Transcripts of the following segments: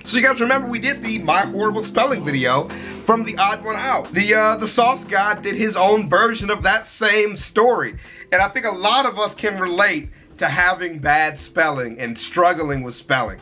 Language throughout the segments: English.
So you guys remember we did the My Horrible Spelling video from the Odd One Out. The Sauce God did his own version of that same story. And I think a lot of us can relate to having bad spelling and struggling with spelling.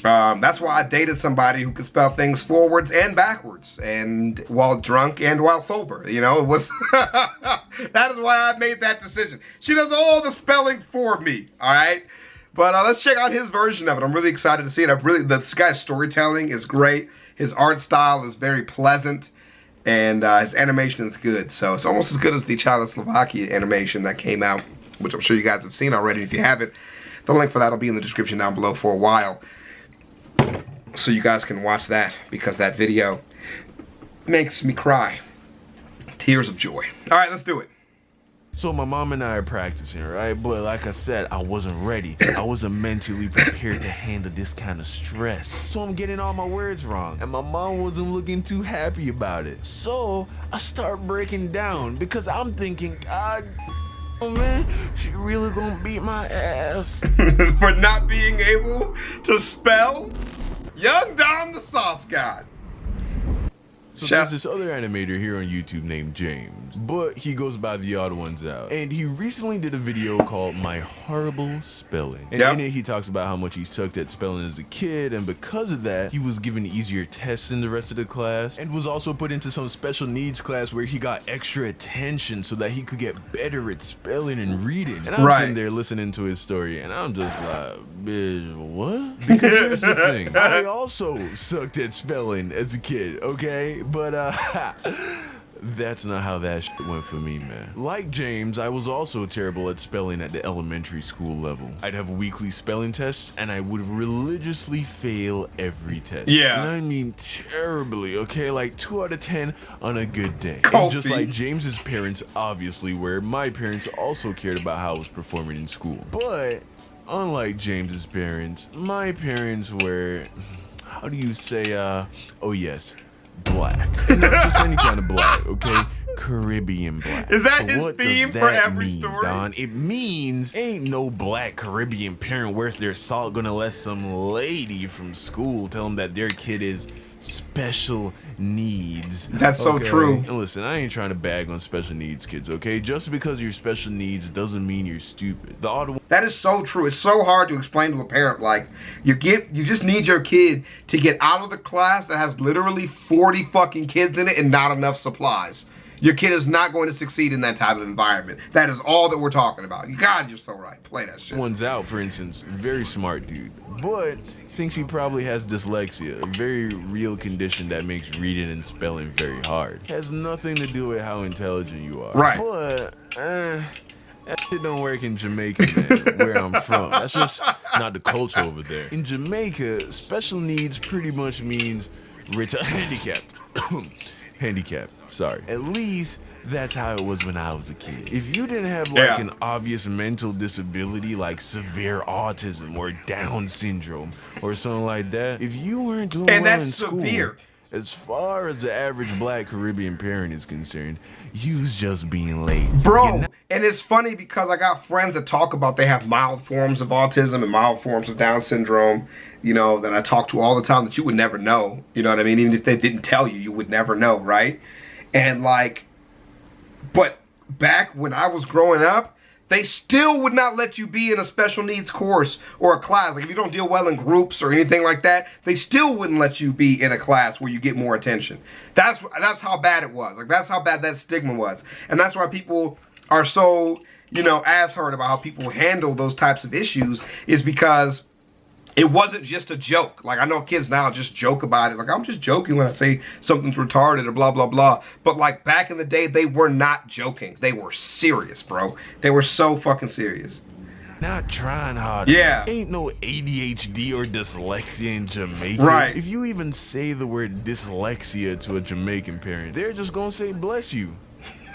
That's why I dated somebody who could spell things forwards and backwards, and while drunk and while sober. You know, it was that is why I made that decision. She does all the spelling for me, all right? But let's check out his version of it. I'm really excited to see it. This guy's storytelling is great. His art style is very pleasant, and his animation is good. So it's almost as good as the ChavezzSlovakia animation that came out, which I'm sure you guys have seen already. If you haven't, the link for that will be in the description down below for a while, so you guys can watch that, because that video makes me cry. Tears of joy. All right, let's do it. So my mom and I are practicing, right? But like I said, I wasn't ready. I wasn't mentally prepared to handle this kind of stress. So I'm getting all my words wrong, and my mom wasn't looking too happy about it. So I start breaking down, because I'm thinking, God, oh man, she really gonna beat my ass. For not being able to spell? Young Dom the Sauce God. So there's this other animator here on YouTube named James, but he goes by the Odd Ones Out. And he recently did a video called My Horrible Spelling. And in it, he talks about how much he sucked at spelling as a kid, and because of that, he was given easier tests than the rest of the class, and was also put into some special needs class where he got extra attention so that he could get better at spelling and reading. And I'm sitting there listening to his story, and I'm just like, bitch, what? Because here's the thing, I also sucked at spelling as a kid, okay? But that's not how that shit went for me, man. Like James, I was also terrible at spelling at the elementary school level. I'd have weekly spelling tests, and I would religiously fail every test. Yeah. And I mean terribly, okay? Like 2 out of 10 on a good day. And just like James's parents obviously were, my parents also cared about how I was performing in school. But unlike James's parents, my parents were, how do you say, oh yes, black. And not just any kind of black, okay? Caribbean black. Is that so his what theme does for that every mean, story? Don? It means ain't no black Caribbean parent worth their salt gonna let some lady from school tell them that their kid is special needs. That's so true. And listen, I ain't trying to bag on special needs kids, okay? Just because you're special needs doesn't mean you're stupid. That is so true. It's so hard to explain to a parent. Like, you just need your kid to get out of the class that has literally 40 fucking kids in it and not enough supplies. Your kid is not going to succeed in that type of environment. That is all that we're talking about. God, you're so right. Play that shit. One's Out, for instance, very smart dude, but thinks he probably has dyslexia, a very real condition that makes reading and spelling very hard. Has nothing to do with how intelligent you are. Right. But, that shit don't work in Jamaica, man, where I'm from. That's just not the culture over there. In Jamaica, special needs pretty much means handicapped. Handicapped, sorry. At least that's how it was when I was a kid. If you didn't have like an obvious mental disability like severe autism or Down syndrome or something like that, if you weren't doing well in school, as far as the average black Caribbean parent is concerned, you was just being lazy. Bro, and it's funny because I got friends that talk about they have mild forms of autism and mild forms of Down syndrome, you know, that I talk to all the time that you would never know. You know what I mean? Even if they didn't tell you, you would never know, right? And like, but back when I was growing up, they still would not let you be in a special needs course or a class. Like if you don't deal well in groups or anything like that, they still wouldn't let you be in a class where you get more attention. That's how bad it was. Like that's how bad that stigma was. And that's why people are so, you know, ass-hurt about how people handle those types of issues, is because it wasn't just a joke. Like, I know kids now just joke about it. Like, I'm just joking when I say something's retarded or blah, blah, blah. But, like, back in the day, they were not joking. They were serious, bro. They were so fucking serious. Not trying hard. Yeah. Ain't no ADHD or dyslexia in Jamaica. Right. If you even say the word dyslexia to a Jamaican parent, they're just gonna say, bless you.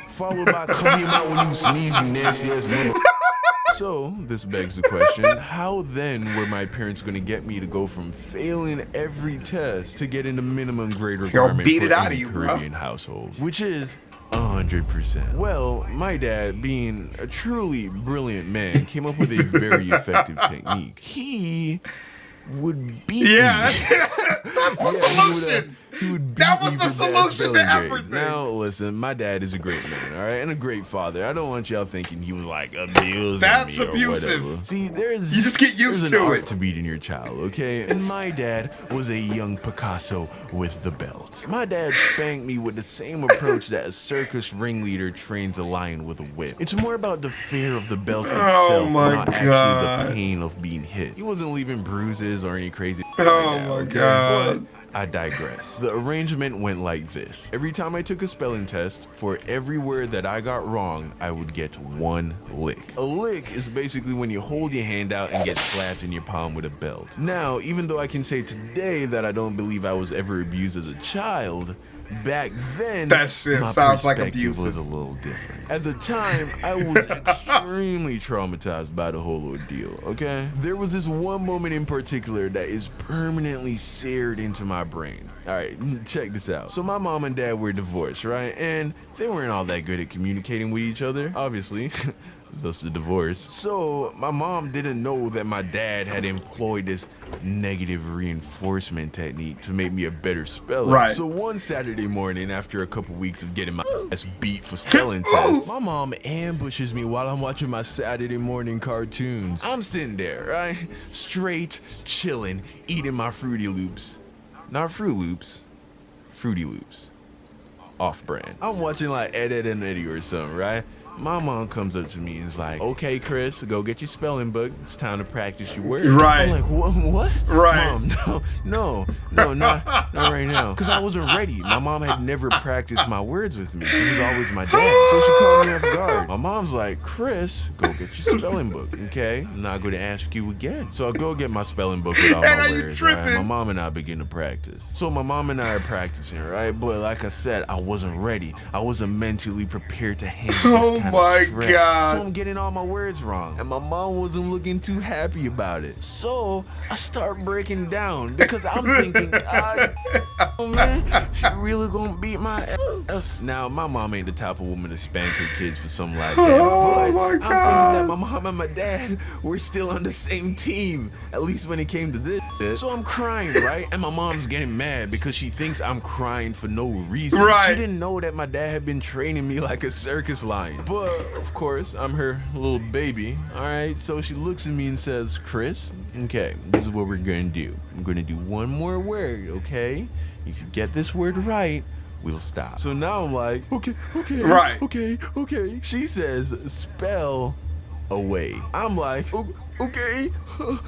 Followed by, cover your mouth when you sneeze, you nasty ass mother. So, this begs the question, how then were my parents going to get me to go from failing every test to getting the minimum grade requirement for any Caribbean household, which is 100%? Well, my dad, being a truly brilliant man, came up with a very effective technique. He would beat Yeah, me. that's the solution. He would beat That was me the for bad solution to spelling grades. everything. Now, listen, my dad is a great man, all right, and a great father. I don't want y'all thinking he was like abusing That's me or abusive. whatever. See, you just get used there's to an art it. to beating your child, okay? And my dad was a young Picasso with the belt. My dad spanked me with the same approach that a circus ringleader trains a lion with a whip. It's more about the fear of the belt itself, my not actually God. the pain of being hit. He wasn't leaving bruises or any crazy Oh like that, my okay? God. But I digress. The arrangement went like this. Every time I took a spelling test, for every word that I got wrong, I would get 1 lick. A lick is basically when you hold your hand out and get slapped in your palm with a belt. Now, even though I can say today that I don't believe I was ever abused as a child, back then, That shit my sounds like perspective abusive. was a little different. At the time, I was extremely traumatized by the whole ordeal, okay? There was this one moment in particular that is permanently seared into my brain. All right, check this out. So my mom and dad were divorced, right? And they weren't all that good at communicating with each other, obviously. Thus the divorce. So my mom didn't know that my dad had employed this negative reinforcement technique to make me a better speller. Right. So one Saturday morning, after a couple weeks of getting my ass beat for spelling tests, my mom ambushes me while I'm watching my Saturday morning cartoons. I'm sitting there, right? Straight, chilling, eating my Fruity Loops. Not Fruit Loops, Fruity Loops. Off-brand. I'm watching like Ed, Edd and Eddy or something, right? My mom comes up to me and is like, okay, Chris, go get your spelling book. It's time to practice your words. Right. I'm like, what? Right. Mom, no, not right now. Because I wasn't ready. My mom had never practiced my words with me. It was always my dad. So she caught me off guard. My mom's like, Chris, go get your spelling book, okay? I'm not going to ask you again. So I go get my spelling book with all And my are you words, tripping? right? My mom and I begin to practice. So my mom and I are practicing, right? But like I said, I wasn't ready. I wasn't mentally prepared to handle this kind my of stress. God. So I'm getting all my words wrong. And my mom wasn't looking too happy about it. So I start breaking down because I'm thinking, God, oh man, she really gonna beat my ass. Now, my mom ain't the type of woman to spank her kids for something like that. Oh But my I'm God. thinking that my mom and my dad were still on the same team, at least when it came to this shit. So I'm crying, right? And my mom's getting mad because she thinks I'm crying for no reason. Right. She didn't know that my dad had been training me like a circus lion. But of course, I'm her little baby. All right, so she looks at me and says, Chris, okay, this is what we're gonna do. I'm gonna do one more word, okay? If you get this word right, we'll stop. So now I'm like, okay, Right. okay. She says, spell away. I'm like, okay. Oh.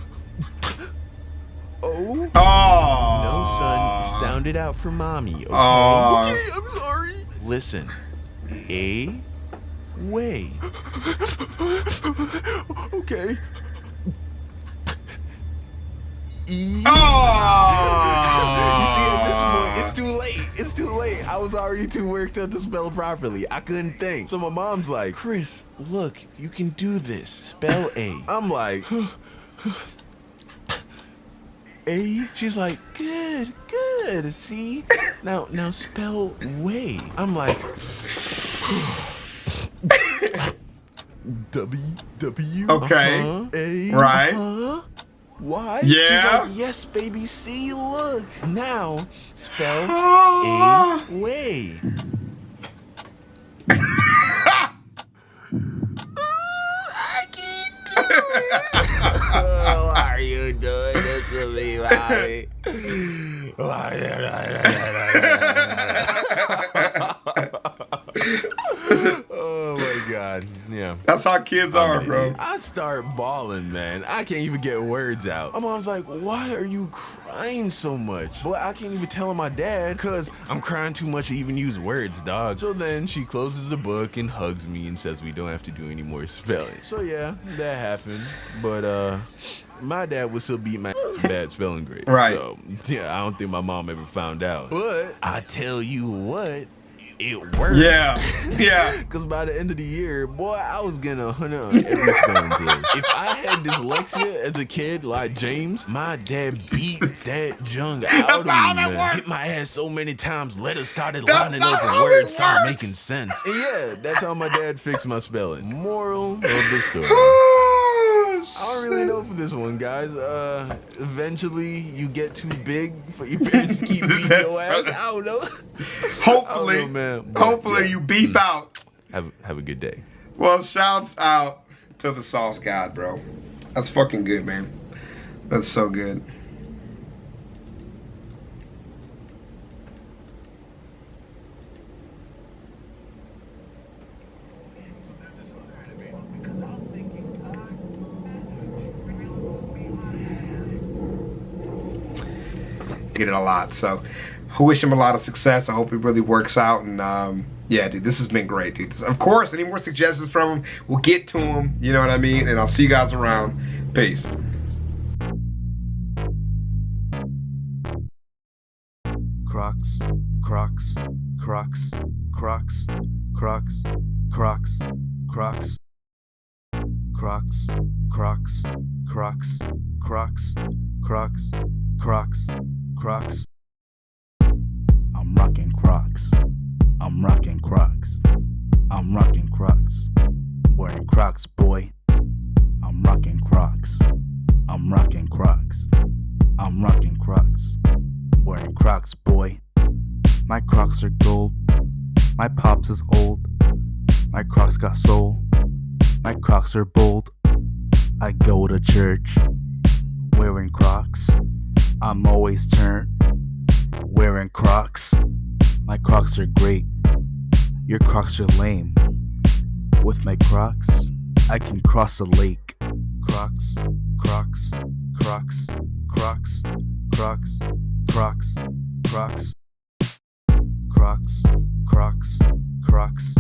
Oh. No, son, sound it out for mommy, okay? Oh. Okay, I'm sorry. Listen, A way. Okay. E. Oh. You see, at this point, it's too late. It's too late. I was already too worked up to spell properly. I couldn't think. So my mom's like, Chris, look, you can do this. Spell A. I'm like, A. She's like, good. See? Now spell way. I'm like, W. Okay. A. Right. Why? Yeah. She's like, yes, baby. See, look. Now spell Ah. a way. I can't do it. Oh, why are you doing this to me, mommy? Oh my God. Yeah. That's how kids are, bro. I start bawling, man. I can't even get words out. My mom's like, why are you crying so much? But I can't even tell my dad because I'm crying too much to even use words, dog. So then she closes the book and hugs me and says we don't have to do any more spelling. So yeah, that happened. But my dad would still beat my for bad spelling grade. Right. So yeah, I don't think my mom ever found out. But I tell you what, it worked. Yeah. Because by the end of the year, boy, I was getting 100 on every spelling test. If I had dyslexia as a kid like James, my dad beat that junk out of me, man. Hit my ass so many times, letters started lining up and words started making sense. And yeah, that's how my dad fixed my spelling. Moral of the story. I don't really know for this one, guys. Eventually you get too big for your parents to keep beating your ass. I don't know. Hopefully, I don't know, man. But, hopefully you beef out. Have a good day. Well, shouts out to the sauce god, bro. That's fucking good, man. That's so good. Get it a lot, so I wish him a lot of success. I hope it really works out, and yeah, dude, this has been great, dude. Of course, any more suggestions from him, we'll get to him, you know what I mean? And I'll see you guys around. Peace. Crocs, Crocs, Crocs, Crocs, Crocs, Crocs, Crocs, Crocs, Crocs, Crocs, Crocs, Crocs, Crocs, Crocs. I'm rocking Crocs. I'm rocking Crocs. I'm rocking Crocs. Wearing Crocs, boy. I'm rocking Crocs. I'm rocking Crocs. I'm rocking Crocs. Wearing Crocs, boy. My Crocs are gold. My pops is old. My Crocs got soul. My Crocs are bold. I go to church wearing Crocs. I'm always turned wearing Crocs. My Crocs are great. Your Crocs are lame. With my Crocs, I can cross a lake. Crocs, Crocs, Crocs, Crocs, Crocs, Crocs, Crocs, Crocs, Crocs, Crocs.